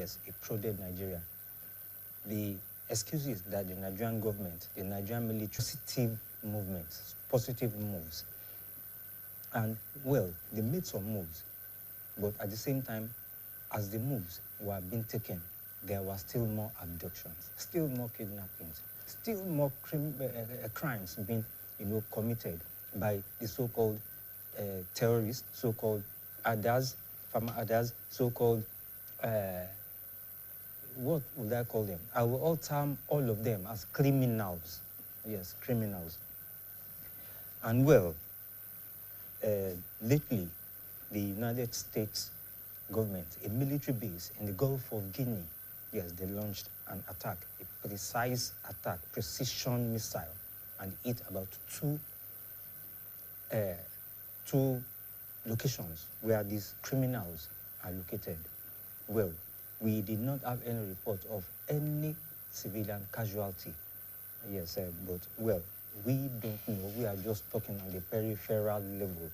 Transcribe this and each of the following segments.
yes, it prodded Nigeria. The excuse is that the Nigerian government, the Nigerian military, positive movements, positive moves. And, well, they made some moves, but at the same time, as the moves were being taken, there were still more abductions, still more kidnappings, still more crimes being, committed by the so-called terrorists, so-called others, former others, so-called, what would I call them? I will all term all of them as criminals. Yes, criminals. And, well, lately, the United States government, a military base in the Gulf of Guinea, yes, they launched an attack, a precise attack, precision missile, and hit about two locations where these criminals are located. Well, we did not have any report of any civilian casualty. Yes, but, well, we don't know. We are just talking on the peripheral level.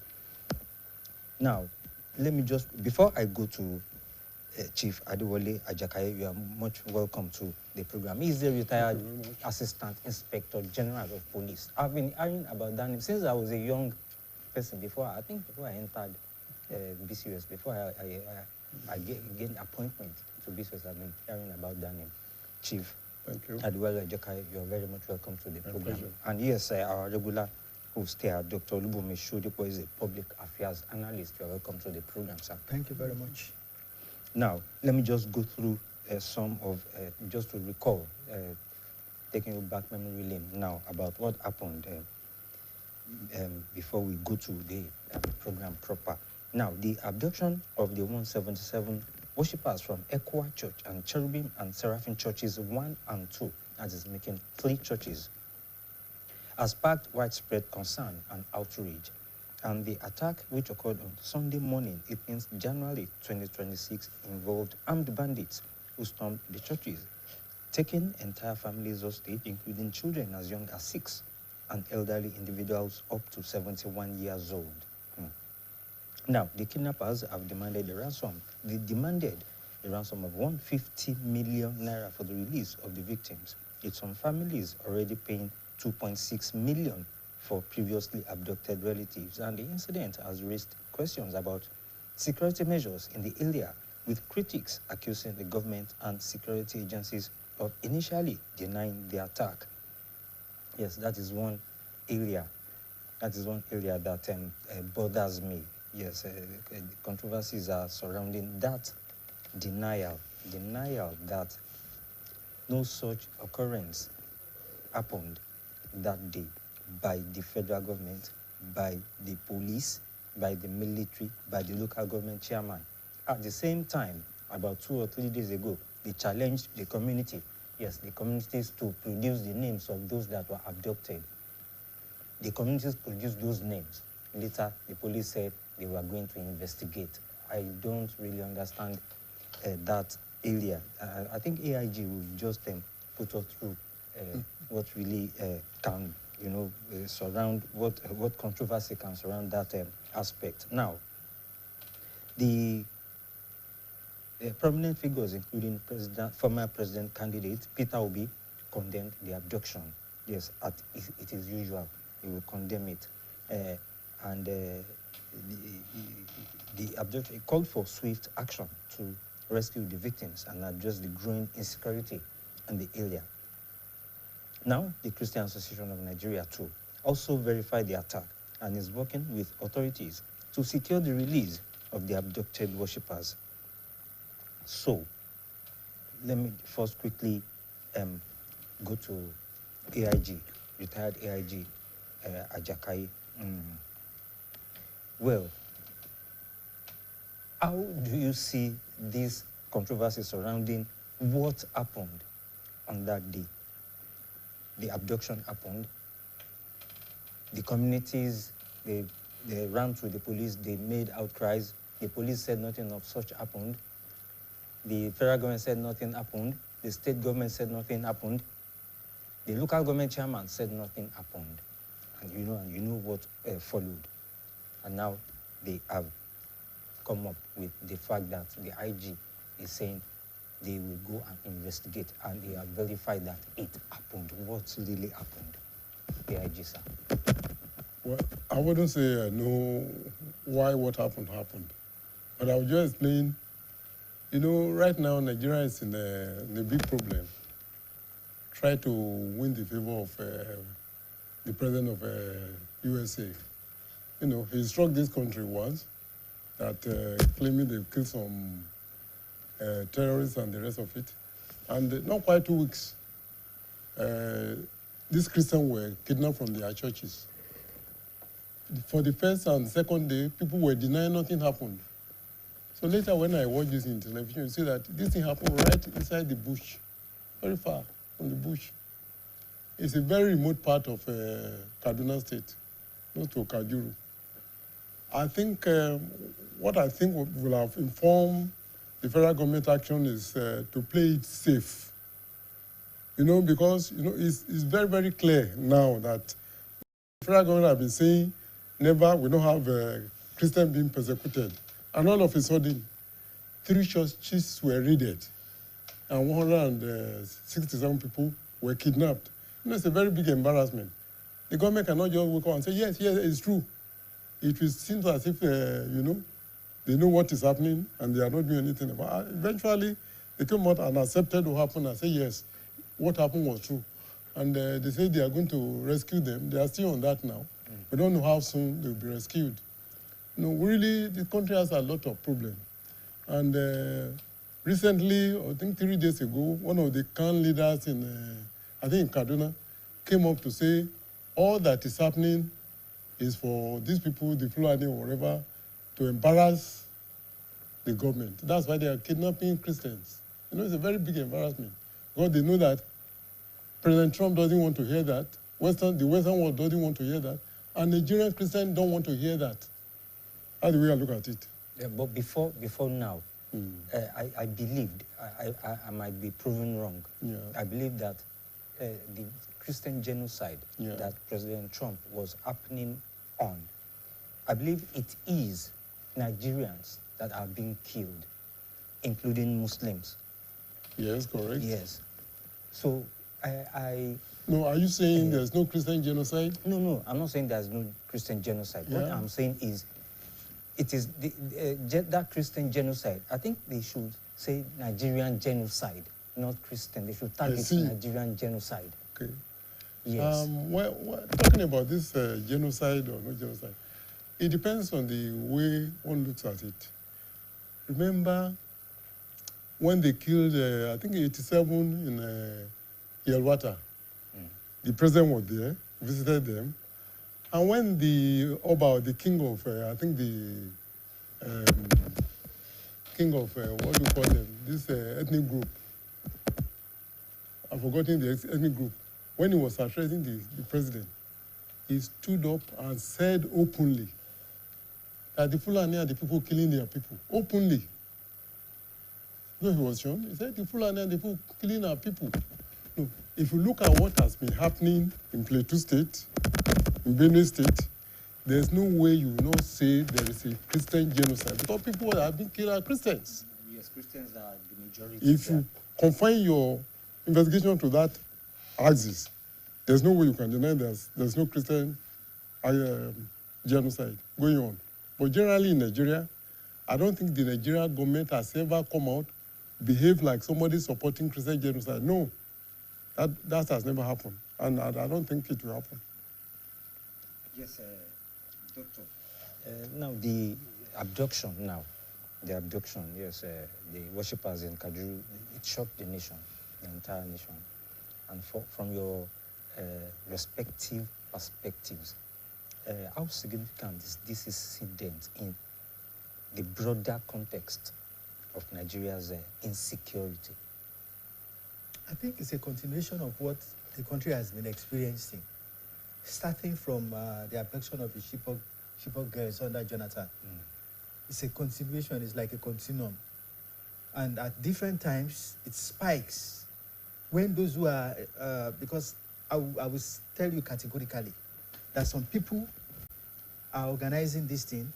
Now, let me just, before I go to Chief Adewale Ajakaye, you are much welcome to the program. He is a retired Assistant Inspector General of Police. I've been hearing about that name since I was a young person, before I entered BCOS, before I gained appointment to BCOS. I've been hearing about that name. Chief Adewale Ajakaye, you are very much welcome to the program. Pleasure. And yes, our regular host here, Dr. Olubunmi Shodipo, is a public affairs analyst. You are welcome to the program, sir. Thank you very much. Now, let me just go through some of, just to recall, taking you back memory lane now about what happened before we go to the program proper. Now, the abduction of the 177 worshippers from Equa Church and Cherubim and Seraphim Churches 1 and 2, that is making 3 churches, has sparked widespread concern and outrage. And the attack, which occurred on Sunday morning, 18th January 2026, involved armed bandits who stormed the churches, taking entire families hostage, including children as young as 6 and elderly individuals up to 71 years old. Now, the kidnappers have demanded a ransom. They demanded a ransom of 150 million naira for the release of the victims, with some families already paying 2.6 million for previously abducted relatives. And the incident has raised questions about security measures in the area, with critics accusing the government and security agencies of initially denying the attack. Yes, that is one area. That is one area that bothers me. Yes, controversies are surrounding that denial that no such occurrence happened that day by the federal government, by the police, by the military, by the local government chairman. At the same time, about 2 or 3 days ago, they challenged the community, yes, the communities, to produce the names of those that were abducted. The communities produced those names. Later, the police said they were going to investigate. I don't really understand that area. I think AIG will just put us through what really can, surround, what controversy can surround that aspect. Now, the prominent figures, including former president candidate Peter Obi, condemned the abduction. Yes, it is usual. He will condemn it. And the abduction called for swift action to rescue the victims and address the growing insecurity in the area. Now, the Christian Association of Nigeria, too, also verified the attack and is working with authorities to secure the release of the abducted worshippers. So, let me first quickly go to AIG, retired AIG Ajakaye. Well, how do you see this controversy surrounding what happened on that day? The abduction happened. The communities, they ran to the police, they made outcries. The police said nothing of such happened. The federal government said nothing happened. The state government said nothing happened. The local government chairman said nothing happened. And you know what followed. And now they have come up with the fact that the IG is saying they will go and investigate, and they have verified that it happened. What really happened? AIG, sir. Well, I wouldn't say I know why what happened, but I'll just explain. Right now, Nigeria is in a big problem. Try to win the favor of the president of USA. He struck this country once, that claiming they've killed some terrorists and the rest of it. And not quite 2 weeks, these Christians were kidnapped from their churches. For the first and second day, people were denying nothing happened. So later when I watched this in television, you see that this thing happened right inside the bush, very far from the bush. It's a very remote part of Kaduna State, close to Kajuru. I think what I think will have informed the federal government action is to play it safe. Because it's very, very clear now that the federal government have been saying never, we don't have Christians being persecuted. And all of a sudden, 3 churches were raided and 167 people were kidnapped. It's a very big embarrassment. The government cannot just wake up and say, yes, it's true. It seems as if, they know what is happening and they are not doing anything about it. Eventually, they came out and accepted what happened and said, yes, what happened was true. And they say they are going to rescue them. They are still on that now. We don't know how soon they'll be rescued. Really, the country has a lot of problems. And recently, I think 3 days ago, one of the CAN leaders in Kaduna, came up to say all that is happening is for these people, the Fulani or whatever, to embarrass the government. That's why they are kidnapping Christians. It's a very big embarrassment. Because they know that President Trump doesn't want to hear that. The Western world doesn't want to hear that. And Nigerian Christians don't want to hear that. That's the way I look at it. Yeah, but before now, I believed, I might be proven wrong. Yeah. I believe that the Christian genocide that President Trump was happening on, I believe it is Nigerians that are being killed, including Muslims. Yes, correct. Yes. So No, are you saying there's no Christian genocide? No, I'm not saying there's no Christian genocide. Yeah. What I'm saying is, it is that Christian genocide. I think they should say Nigerian genocide, not Christian. They should target Nigerian genocide. Okay. Yes. Talking about this genocide or no genocide, it depends on the way one looks at it. Remember when they killed, I think 87 in Yelwata, the president was there, visited them. And when the Oba, the king of, I think the king of, what do you call them, this ethnic group, I've forgotten the ethnic group, when he was addressing the president, he stood up and said openly that the Fulani are the people killing their people, openly. No, he was shown. He said the Fulani are the people killing our people. No, if you look at what has been happening in Plateau State, in Benue State, there's no way you will not say there is a Christian genocide because people that have been killed are Christians. Yes, Christians are the majority. If you confine your investigation to that axis, there's no way you can deny there's no Christian genocide going on. But generally in Nigeria, I don't think the Nigerian government has ever come out, behave like somebody supporting Christian genocide. No, that has never happened, and I don't think it will happen. Yes, Doctor. Now the abduction. Yes, the worshippers in Kajuru, it shocked the nation, the entire nation, and from your respective perspectives, how significant is this incident in the broader context of Nigeria's insecurity? I think it's a continuation of what the country has been experiencing, starting from the abduction of the Chibok girls under Jonathan. It's a continuation, it's like a continuum. And at different times, it spikes. When those who are, because I will tell you categorically that some people are organizing this thing,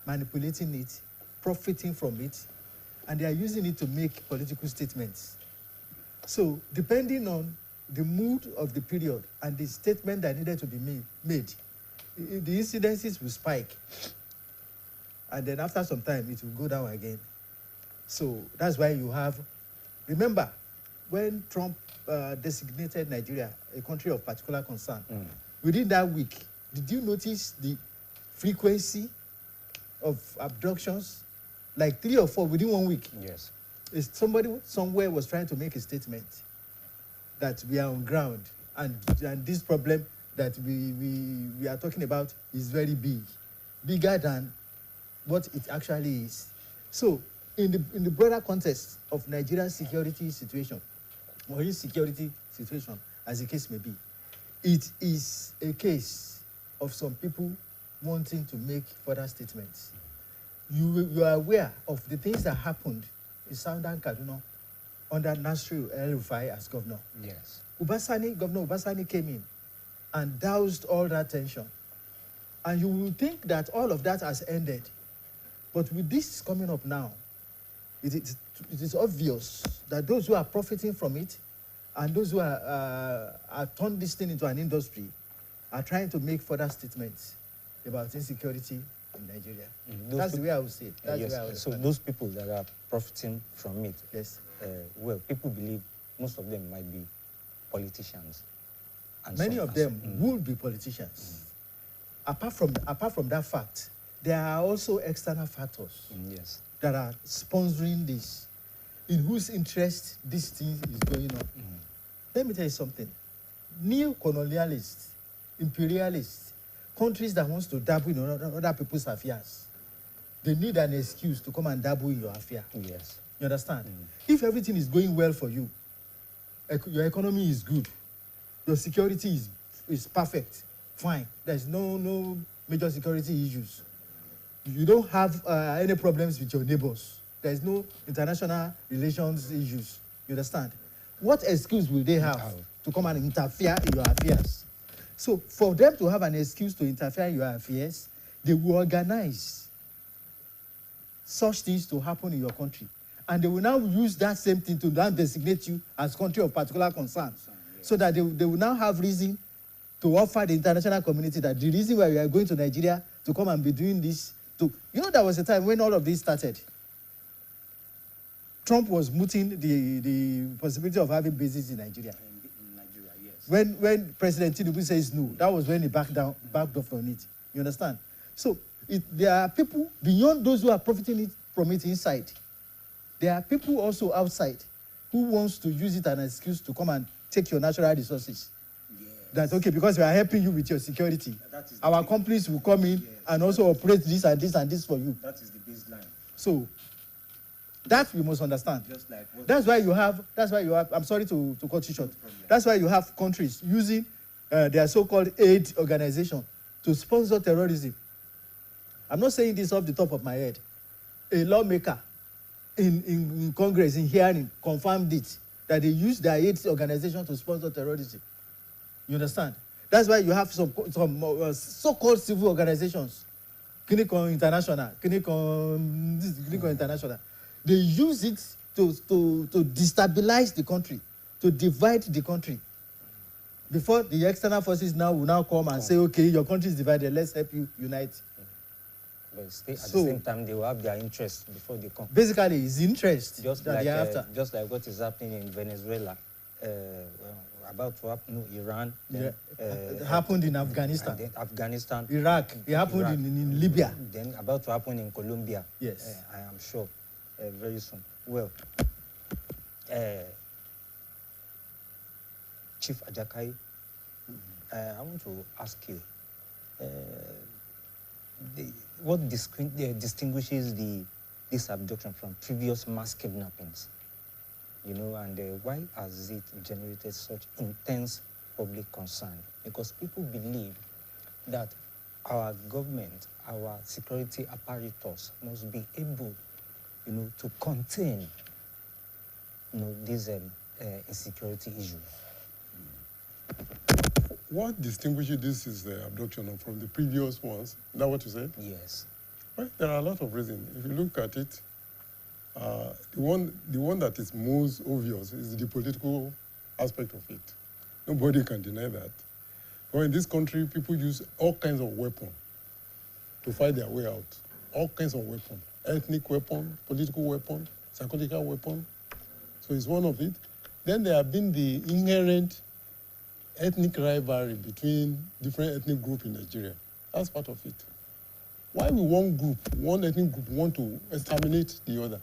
manipulating it, profiting from it, and they are using it to make political statements. So depending on the mood of the period and the statement that needed to be made, the incidences will spike. And then after some time, it will go down again. So that's why you have, remember, when Trump designated Nigeria a country of particular concern, within that week, did you notice the frequency of abductions? Like 3 or 4 within 1 week. Yes. Somebody somewhere was trying to make a statement that we are on ground, and this problem that we are talking about is very big, bigger than what it actually is. So in the broader context of Nigeria's security situation, or insecurity situation, as the case may be, it is a case of some people wanting to make further statements. You are aware of the things that happened in Southern Kaduna under Nasir El-Rufai as governor. Yes. Governor Ubasani came in and doused all that tension. And you will think that all of that has ended. But with this coming up now, it is obvious that those who are profiting from it and those who are turned this thing into an industry are trying to make further statements about insecurity in Nigeria. That's the way I would say it. That's yes. the way I would So understand those people that are profiting from it, yes. Well, people believe most of them might be politicians. And Many of them will be politicians. Apart from that fact, there are also external factors yes. that are sponsoring this, in whose interest this thing is going on. Let me tell you something. Neo-colonialists, imperialists, countries that wants to dabble in other people's affairs, they need an excuse to come and dabble in your affair. Yes. You understand? If everything is going well for you, your economy is good, your security is perfect, fine, there's no major security issues, you don't have any problems with your neighbors, there's no international relations issues, you understand? What excuse will they have to come and interfere in your affairs? So for them to have an excuse to interfere in your affairs, they will organize such things to happen in your country. And they will now use that same thing to now designate you as country of particular concern. So that they will now have reason to offer the international community that the reason why we are going to Nigeria to come and be doing this, there was a time when all of this started. Trump was mooting the possibility of having bases in Nigeria. In Nigeria, yes. When President Tinubu says no, that was when he backed off on it. You understand? So there are people beyond those who are profiting from it inside. There are people also outside who wants to use it as an excuse to come and take your natural resources. Yes. That, okay, because we are helping you with your security, our companies will come in and also operate this and this and this for you. That is the baseline. So that we must understand. Just like what That's why you have, I'm sorry to cut you short. That's why you have countries using their so-called aid organization to sponsor terrorism. I'm not saying this off the top of my head. A lawmaker in Congress, in hearing, confirmed it, that they use their aid organization to sponsor terrorism. You understand? That's why you have some so-called civil organizations, Clinical International, Clinical International. They use it to destabilize the country, to divide the country. Before the external forces will now come and say, okay, your country is divided, let's help you unite. But at the same time, they will have their interests before they come. Basically, it's interest Just that like, they are after. just like what is happening in Venezuela, about to happen in Iran. Then, it happened in Afghanistan. Then Afghanistan. Iraq. It happened Iraq. in Libya. Then about to happen in Colombia. Yes. I am sure, very soon. Well, Chief Ajakai, I want to ask you, what distinguishes this abduction from previous mass kidnappings? And why has it generated such intense public concern? Because people believe that our government, our security apparatus must be able, to contain, these insecurity issues. What distinguishes this is the abduction from the previous ones? Is that what you said? Yes. Well, there are a lot of reasons. If you look at it, The one that is most obvious is the political aspect of it. Nobody can deny that. But in this country, people use all kinds of weapons to fight their way out. All kinds of weapons. Ethnic weapon, political weapon, psychological weapon. So it's one of it. Then there have been the inherent ethnic rivalry between different ethnic groups in Nigeria. That's part of it. Why will one ethnic group want to exterminate the other?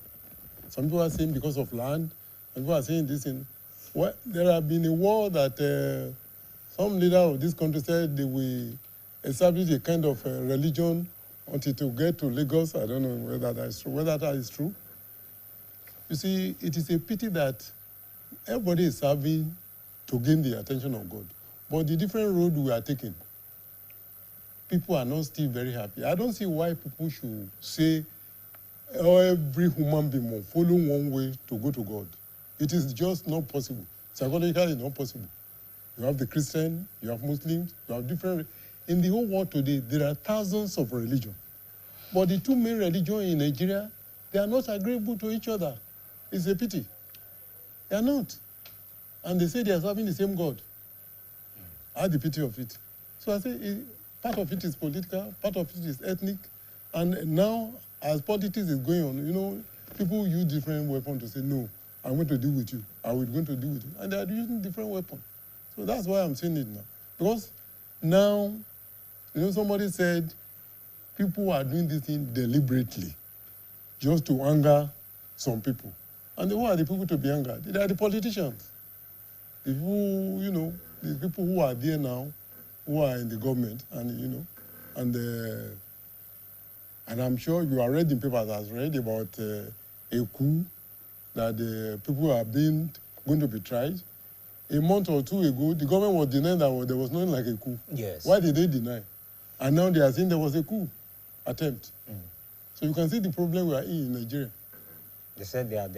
Some people are saying because of land. Some people are saying this. Well, there have been a war that some leader of this country said they will establish a kind of religion until to get to Lagos. I don't know whether that is true. Whether that is true. You see, it is a pity that everybody is serving to gain the attention of God. But the different road we are taking, people are not still very happy. I don't see why people should say every human being must follow one way to go to God. It is just not possible. Psychologically, it's not possible. You have the Christian, you have Muslims, you have different. In the whole world today, there are thousands of religions. But the two main religions in Nigeria, they are not agreeable to each other. It's a pity. They are not. And they say they are serving the same God. I have the pity of it. So I say part of it is political, part of it is ethnic. And now, as politics is going on, people use different weapons to say, no, I'm going to deal with you. I'm going to deal with you. And they are using different weapons. So that's why I'm saying it now. Because now, somebody said people are doing this thing deliberately just to anger some people. And who are the people to be angered? They are the politicians. The people, the people who are there now, who are in the government, and and I'm sure you are reading papers as read about a coup that the people are going to be tried. A month or two ago, the government was denying that there was nothing like a coup. Yes. Why did they deny? And now they are saying there was a coup attempt. So you can see the problem we are in Nigeria. They said they had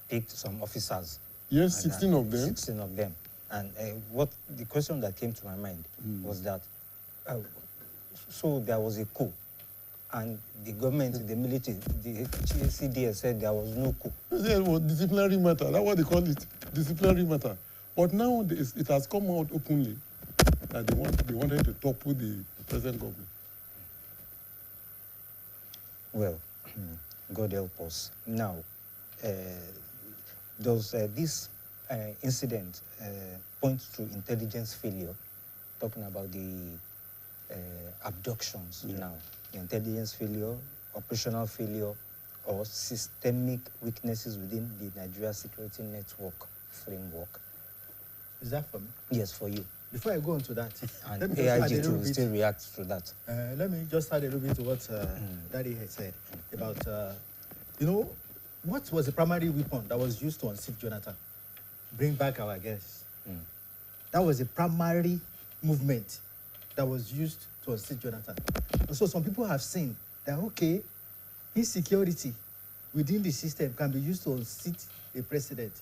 picked some officers. Yes, 16 of them. 16 of them. And what the question that came to my mind was that, so there was a coup, and the government, the military, the CDS said there was no coup. They said it was disciplinary matter. That's what they call it, disciplinary matter. But now it has come out openly that they wanted to topple the present government. Well, God help us. Now, does this incident point to intelligence failure? Talking about the abductions now. Intelligence failure, operational failure, or systemic weaknesses within the Nigeria security network framework. Is that for me? Yes, for you. Before I go on to that, and AIG will still react to that. Let me just add a little bit to what Daddy had said about, what was the primary weapon that was used to unseat Jonathan? Bring back our guests. That was the primary movement that was used to unseat Jonathan. And so some people have seen that, okay, insecurity within the system can be used to unseat a president.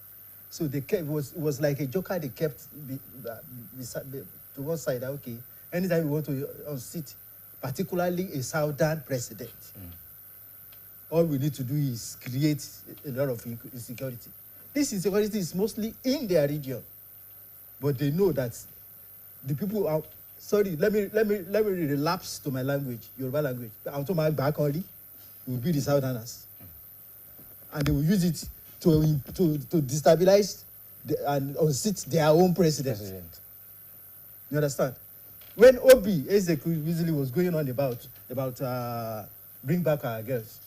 So they kept, it was like a joker they kept to one side. That, okay, anytime we want to unseat, particularly a southern president, all we need to do is create a lot of insecurity. This insecurity is mostly in their region, but they know that the people are. Sorry, let me relapse to my language, Yoruba language. I'm talking about back only will be the Southerners, and they will use it to destabilize and unseat their own president. You understand? When Obi Ezekiel usually was going on about bring back our girls,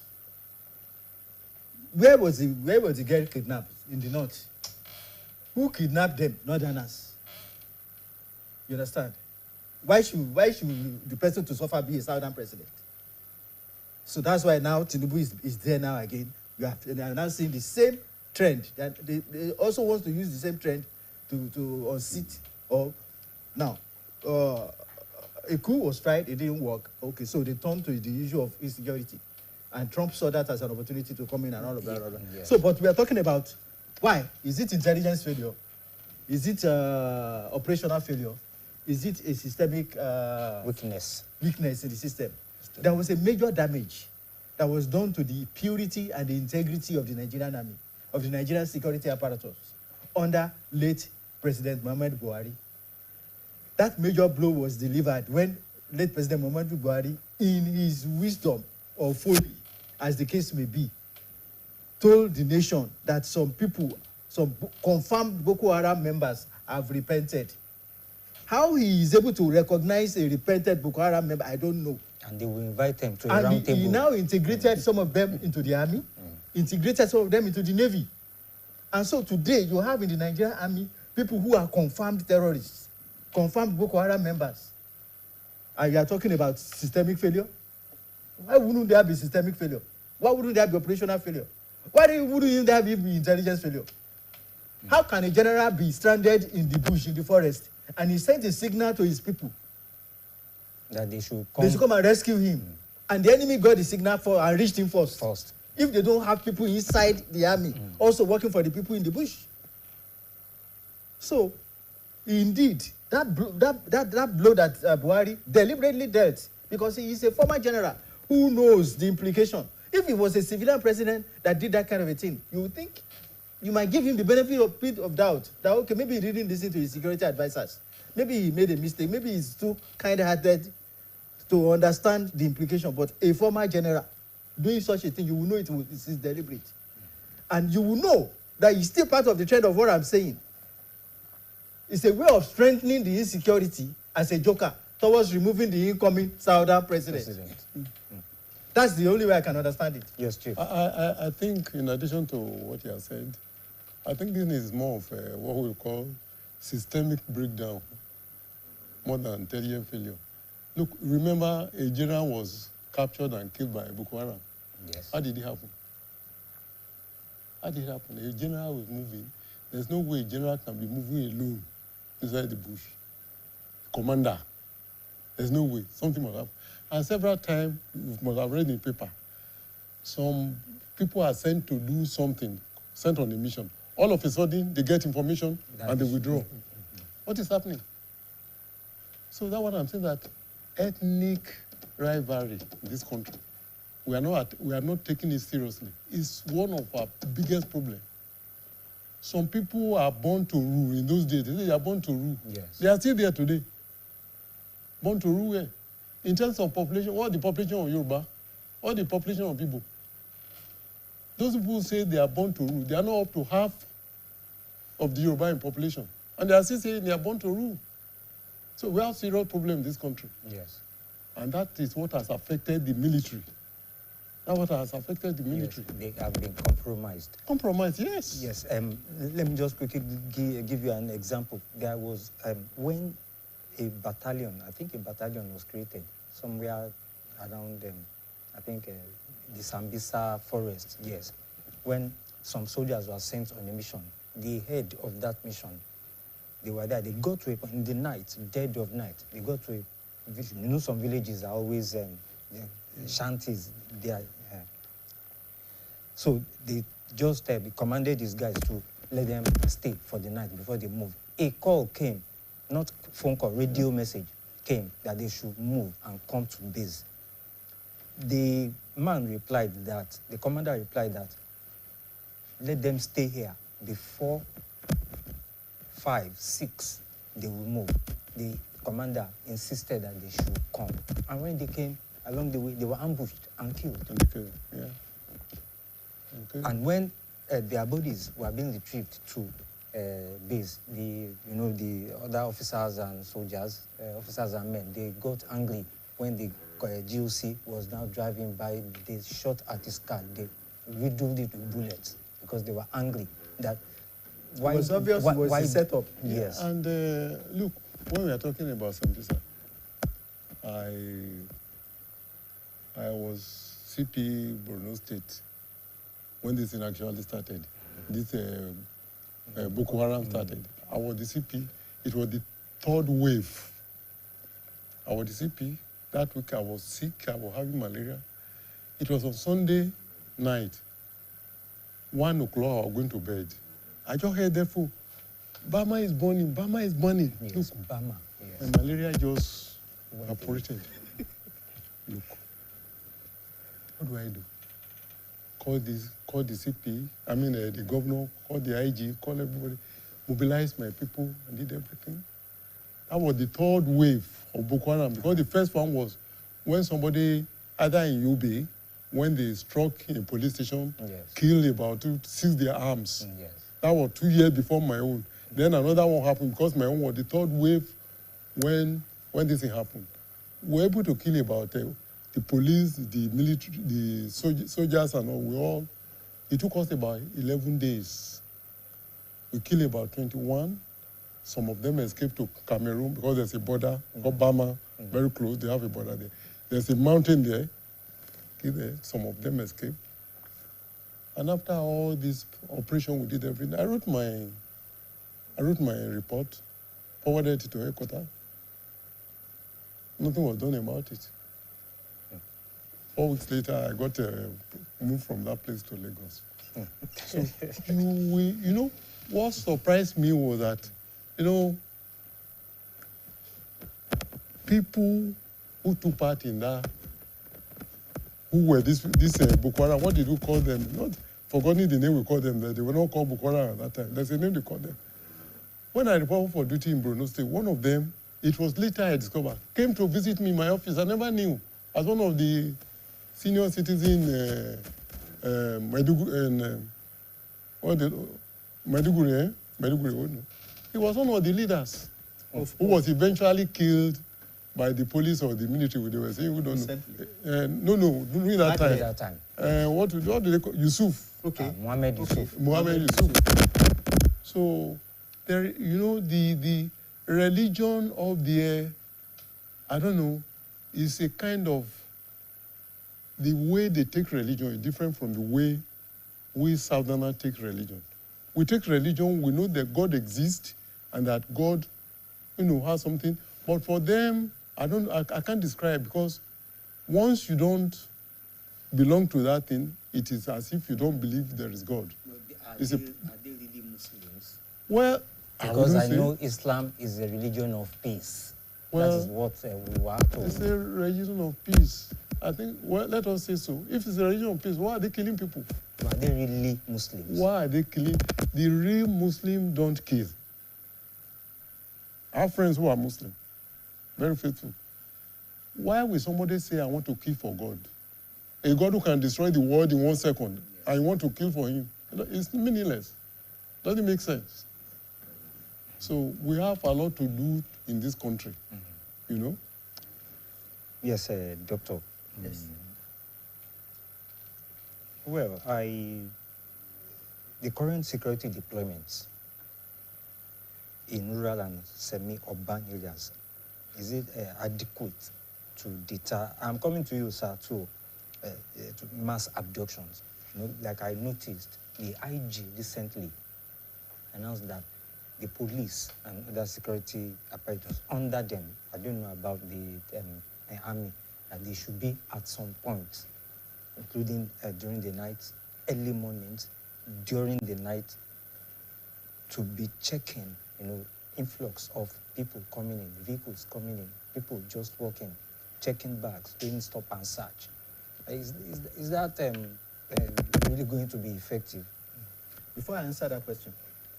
where was the girl kidnapped in the north? Who kidnapped them? Northerners. You understand? Why should the person to suffer be a southern president? So that's why now Tinubu is there now again. They are now seeing the same trend. They also want to use the same trend to unseat. Now, a coup was tried, it didn't work. Okay, so they turned to the issue of insecurity. And Trump saw that as an opportunity to come in and all of that. Yeah. So, but we are talking about why? Is it intelligence failure? Is it operational failure? Is it a systemic weakness in the system? There was a major damage that was done to the purity and the integrity of the Nigerian army, of the Nigerian security apparatus under late President Muhammadu Buhari. That major blow was delivered when late President Muhammadu Buhari, in his wisdom or folly, as the case may be, told the nation that some people, some confirmed Boko Haram members have repented. How he is able to recognize a repented Boko Haram member, I don't know. And they will invite them to a round table. He now integrated some of them into the army, integrated some of them into the navy. And so today you have in the Nigerian army people who are confirmed terrorists, confirmed Boko Haram members. And you are talking about systemic failure? Why wouldn't there be systemic failure? Why wouldn't there be operational failure? Why wouldn't there be intelligence failure? How can a general be stranded in the bush, in the forest, and he sent a signal to his people that they should come and rescue him, and the enemy got the signal for and reached him first. If they don't have people inside the army also working for the people in the bush. So, indeed, that blow that Buhari deliberately dealt, because he is a former general who knows the implication. If it was a civilian president that did that kind of a thing, you would think you might give him the benefit of doubt that, okay, maybe he didn't listen to his security advisors. Maybe he made a mistake. Maybe he's too kind-hearted to understand the implication. But a former general doing such a thing, you will know it is deliberate. And you will know that it's still part of the trend of what I'm saying. It's a way of strengthening the insecurity as a joker towards removing the incoming Southern president. That's the only way I can understand it. Yes, Chief. I think, in addition to what you have said, I think this is more of what we call systemic breakdown, more than intelligent failure. Look, remember a general was captured and killed by Boko Haram. Yes. How did it happen? How did it happen? A general was moving. There's no way a general can be moving alone inside the bush. Commander. There's no way. Something must happen. And several times, you must have read in the paper, some people are sent to do something, sent on a mission. All of a sudden, they get information and they withdraw. What is happening? So that's what I'm saying, that ethnic rivalry in this country, we are not taking it seriously. It's one of our biggest problems. Some people are born to rule. In those days, they are born to rule. Yes. They are still there today. Born to rule where? In terms of population, what the population of Yoruba? What the population of people? Those people say they are born to rule. They are not up to half of the Yoruba in population. And they are still saying they are born to rule. So we have serious problem in this country. Yes. And that is what has affected the military. That's what has affected the military. Yes, they have been compromised. Compromised, yes. Yes. Let me just quickly give you an example. There was when a battalion, I think a battalion was created somewhere around, I think, the Sambisa forest, yes. When some soldiers were sent on a mission, the head of that mission, they were there. They got to in the night, dead of night, they got to some villages are always shanties there. So they just commanded these guys to let them stay for the night before they move. A call came, not phone call, radio message came that they should move and come to base. The man replied that, the commander replied that, let them stay here before 5, 6, they will move. The commander insisted that they should come. And when they came along the way, they were ambushed and killed. Yeah. Okay. And when their bodies were being retrieved to base, the other officers and soldiers, officers and men, they got angry when the GOC was now driving by. They shot at his car. They riddled it with bullets because they were angry that why it was obvious it was a setup. Yes. And look, when we are talking about Sambisa, I was CP Borno State when this thing actually started. This Boko Haram started. I was the CP. It was the third wave. I was the CP. That week I was sick. I was having malaria. It was on Sunday night. 1 o'clock, I was going to bed. I just heard the phone. Bama is burning. Bama is burning. Yes, look, Bama. Yes. and malaria just evaporated. Look. What do I do? Call the CP, the governor, call the IG, call everybody, mobilize my people, and did everything. That was the third wave of Boko Haram, because the first one was when somebody, either in Yobe, when they struck in a police station, killed about two, seized their arms. Yes. That was 2 years before my own. Then another one happened because my own was the third wave when this thing happened. We were able to kill about the police, the military, the soldiers and all. It took us about 11 days. We killed about 21. Some of them escaped to Cameroon because there's a border called Bama, very close. They have a border there. There's a mountain there. Some of them escaped. And after all this operation, we did everything. I wrote my report, forwarded it to headquarters. Nothing was done about it. 4 weeks later, I got moved from that place to Lagos. So what surprised me was that, people who took part in that, who were this Boko Haram, what did we call them? Not forgetting the name we called them. They were not called Boko Haram at that time. There's a name they called them. When I reported for duty in Borno State, one of them, it was later I discovered, came to visit me in my office. I never knew. As one of the senior citizen, Maiduguri, he was one of the leaders who was eventually killed by the police or the military. They were saying, we don't know. No, during that time. What do they call? Yusuf. Okay. Mohammed Yusuf. Mohammed Yusuf. So, there, the religion of the, I don't know, is a kind of, the way they take religion is different from the way we Southerners take religion. We take religion, we know that God exists and that God, has something. But for them, I can't describe, because once you don't belong to that thing, it is as if you don't believe there is God. Are they really Muslims? Well, because I know Islam is a religion of peace. Well, that is what we were told. It's a religion of peace. I think, let us say so. If it's a religion of peace, why are they killing people? Are they really Muslims? Why are they killing? The real Muslim don't kill. Our friends who are Muslim, very faithful. Why will somebody say, I want to kill for God? A God who can destroy the world in 1 second, and you want to kill for him? It's meaningless. Doesn't make sense. So we have a lot to do in this country, Yes, Doctor. Yes. Well, the current security deployments in rural and semi-urban areas, is it adequate to deter? I'm coming to you, sir, to mass abductions. Like I noticed, the IG recently announced that the police and other security apparatus under them, I don't know about the army, that they should be at some point, including during the night, early mornings, during the night, to be checking, influx of people coming in, vehicles coming in, people just walking, checking bags, doing stop and search. Is that really going to be effective? Before I answer that question,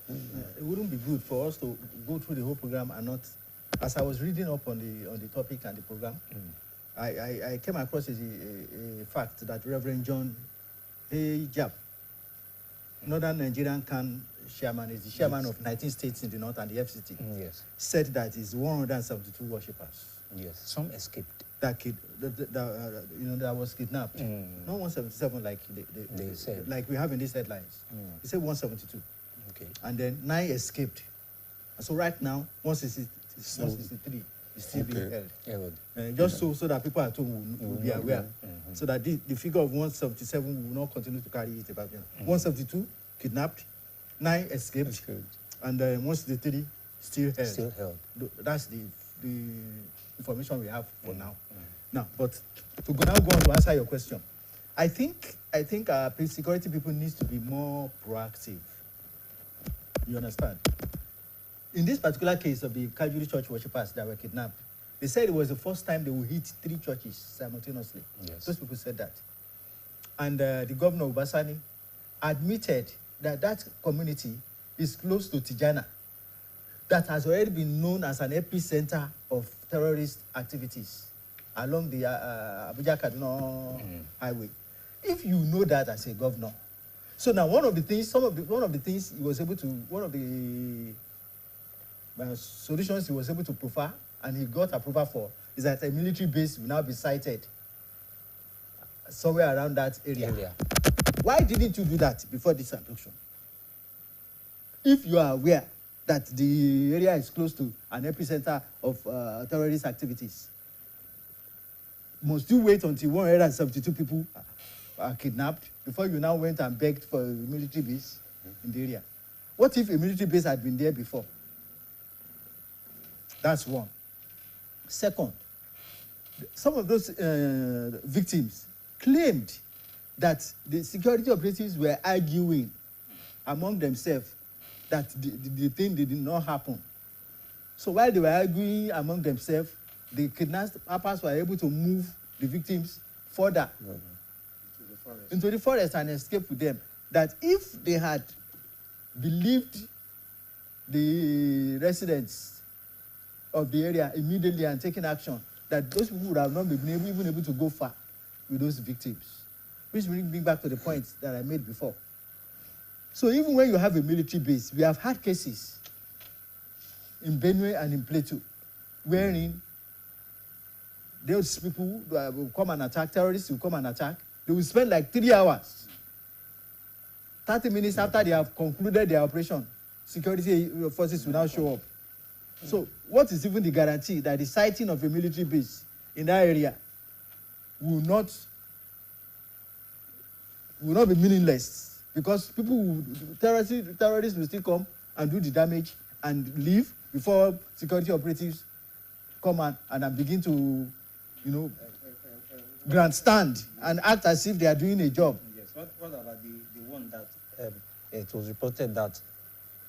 it wouldn't be good for us to go through the whole program and not, as I was reading up on the topic and the program, I came across a fact that Reverend John A. Jab, Northern Nigerian CAN chairman, is the chairman of 19 states in the north and the FCT, Yes. said that it's 172 worshippers. Yes. Some escaped. That that was kidnapped. Not 177 like they said. Like we have in these headlines. He said 172. Okay. And then 9 escaped. And so right now, 163 is still being held. Just so that people at home will be aware. So that the figure of 177 will not continue to carry it about. 172 kidnapped, 9 escaped. And 163 still held. That's the information we have for now. Now, but to go on to answer your question, I think our security people needs to be more proactive. You understand? In this particular case of the Calvary Church worshippers that were kidnapped, they said it was the first time they would hit 3 churches simultaneously. Yes. Those people said that. and the governor Obasani admitted that that community is close to Tijana, that has already been known as an epicenter of terrorist activities along the Abuja-Kaduna highway. If you know that as a governor, so now one of the things he was able to, one of the solutions he was able to prefer and he got approval for is that a military base will now be sited somewhere around that area. Why didn't you do that before this abduction? If you are aware that the area is close to an epicenter of terrorist activities, must you wait until 172 people are kidnapped before you now went and begged for a military base in the area? What if a military base had been there before? That's one. Second, some of those victims claimed that the security operatives were arguing among themselves that the thing did not happen. So while they were arguing among themselves, the kidnappers were able to move the victims further into the forest and escape with them. That if they had believed the residents of the area immediately and taken action, that those people would have not been even able to go far with those victims. Which brings me back to the point that I made before. So even when you have a military base, we have had cases in Benue and in Plateau, wherein those people will come and attack, terrorists will come and attack. They will spend like 3 hours. 30 minutes after they have concluded their operation, security forces will now show up. So what is even the guarantee that the sighting of a military base in that area will not be meaningless? Because terrorists will still come and do the damage and leave before security operatives come and begin to, grandstand and act as if they are doing a job. Yes. What about the one that it was reported that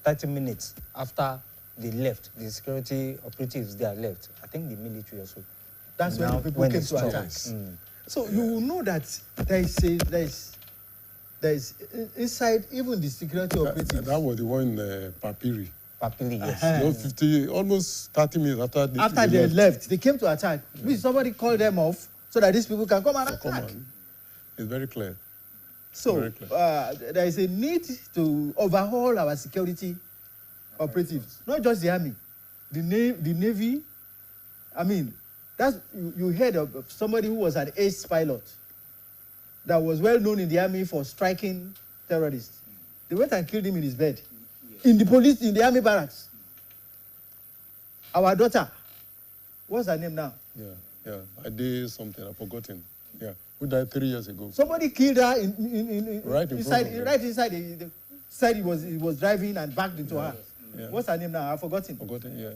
30 minutes after they left, the security operatives there left. I think the military also. That's when the people came to attack. So you will know that there is inside even the security operatives. That was the one in Papiri. Papiri, yes. Almost 30 minutes after they left, they came to attack. Somebody called them off so that these people can come and attack. It's very clear. So there is a need to overhaul our security operatives, not just the army, the navy. I mean, you heard of somebody who was an ace pilot that was well known in the army for striking terrorists. They went and killed him in his bed, in the army barracks. Our daughter, what's her name now? Yeah. I did something. I've forgotten. Yeah, who died 3 years ago. Somebody killed her right inside. He said he was driving and backed into her. Yeah. What's her name now? I've forgotten. Yeah.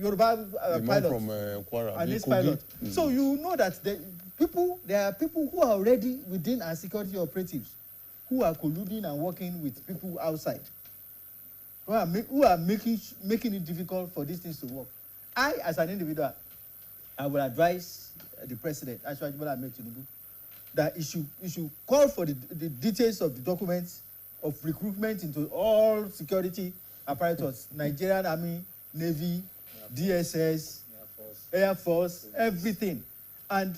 Yoruba pilot. From Kwara. And this pilot. So you know that there are people who are already within our security operatives who are colluding and working with people outside, who are making it difficult for these things to work. I, as an individual, I will advise the president, Ashwaji Bola Ahmed Tinubu, that he should call for the details of the documents of recruitment into all security apparatus, Nigerian Army, Navy, DSS, Air Force, everything, and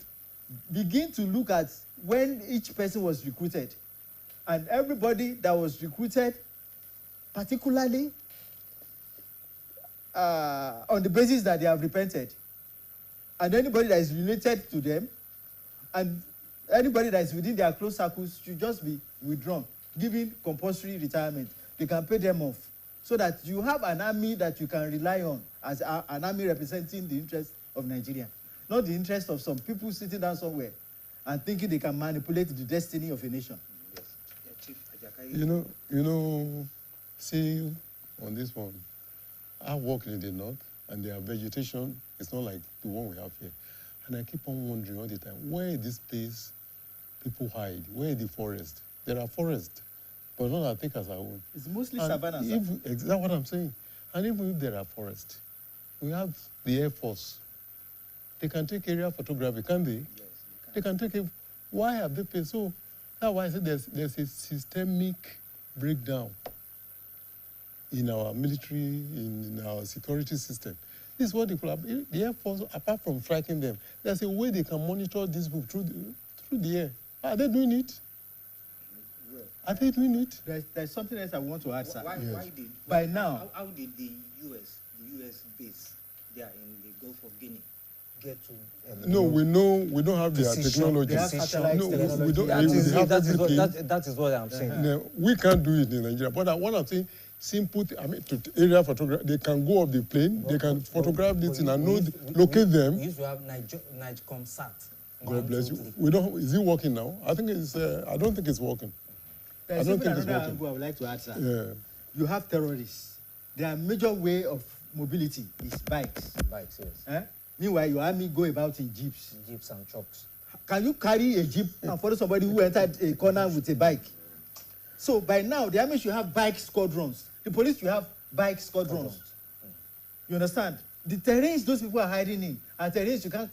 begin to look at when each person was recruited. And everybody that was recruited, particularly on the basis that they have repented, and anybody that is related to them, and anybody that is within their close circles should just be withdrawn, given compulsory retirement. They can pay them off, so that you have an army that you can rely on as an army representing the interest of Nigeria, not the interest of some people sitting down somewhere and thinking they can manipulate the destiny of a nation. See, on this one, I work in the north, and their vegetation is not like the one we have here. And I keep on wondering all the time, where is this place people hide? Where is the forest? There are forests, but not I think as our own. It's mostly and savanna. That's what I'm saying. And even if there are forests, we have the Air Force. They can take aerial photography, can't they? Yes, They can take Why have they paid? So that's why I said there's a systemic breakdown in our military, in our security system. This is what the Air Force, apart from striking them, there's a way they can monitor these people through the air. Are they doing it? Are they doing it? There's something else I want to add, sir. Why did By now, how did the US base there in the Gulf of Guinea get to? No, we don't have their technology. They have satellite No, technology. we don't. That is what I'm saying. No, we can't do it in Nigeria. But what I'm saying, simple. To area photography, they can go up the plane, they can photograph this thing and locate them. We used to have Nigecomsat. God bless you. We don't. Is it working now? I think it's. I don't think it's working. There's I don't think it's another working. angle I would like to add, sir. Yeah. You have terrorists. Their major way of mobility is bikes. Bikes, yes. Meanwhile, your army go about in jeeps. Jeeps and trucks. Can you carry a jeep and follow somebody who entered a corner with a bike? So by now, the army should have bike squadrons. The police should have bike squadrons. You understand? The terrains those people are hiding in are terrains you can't carry.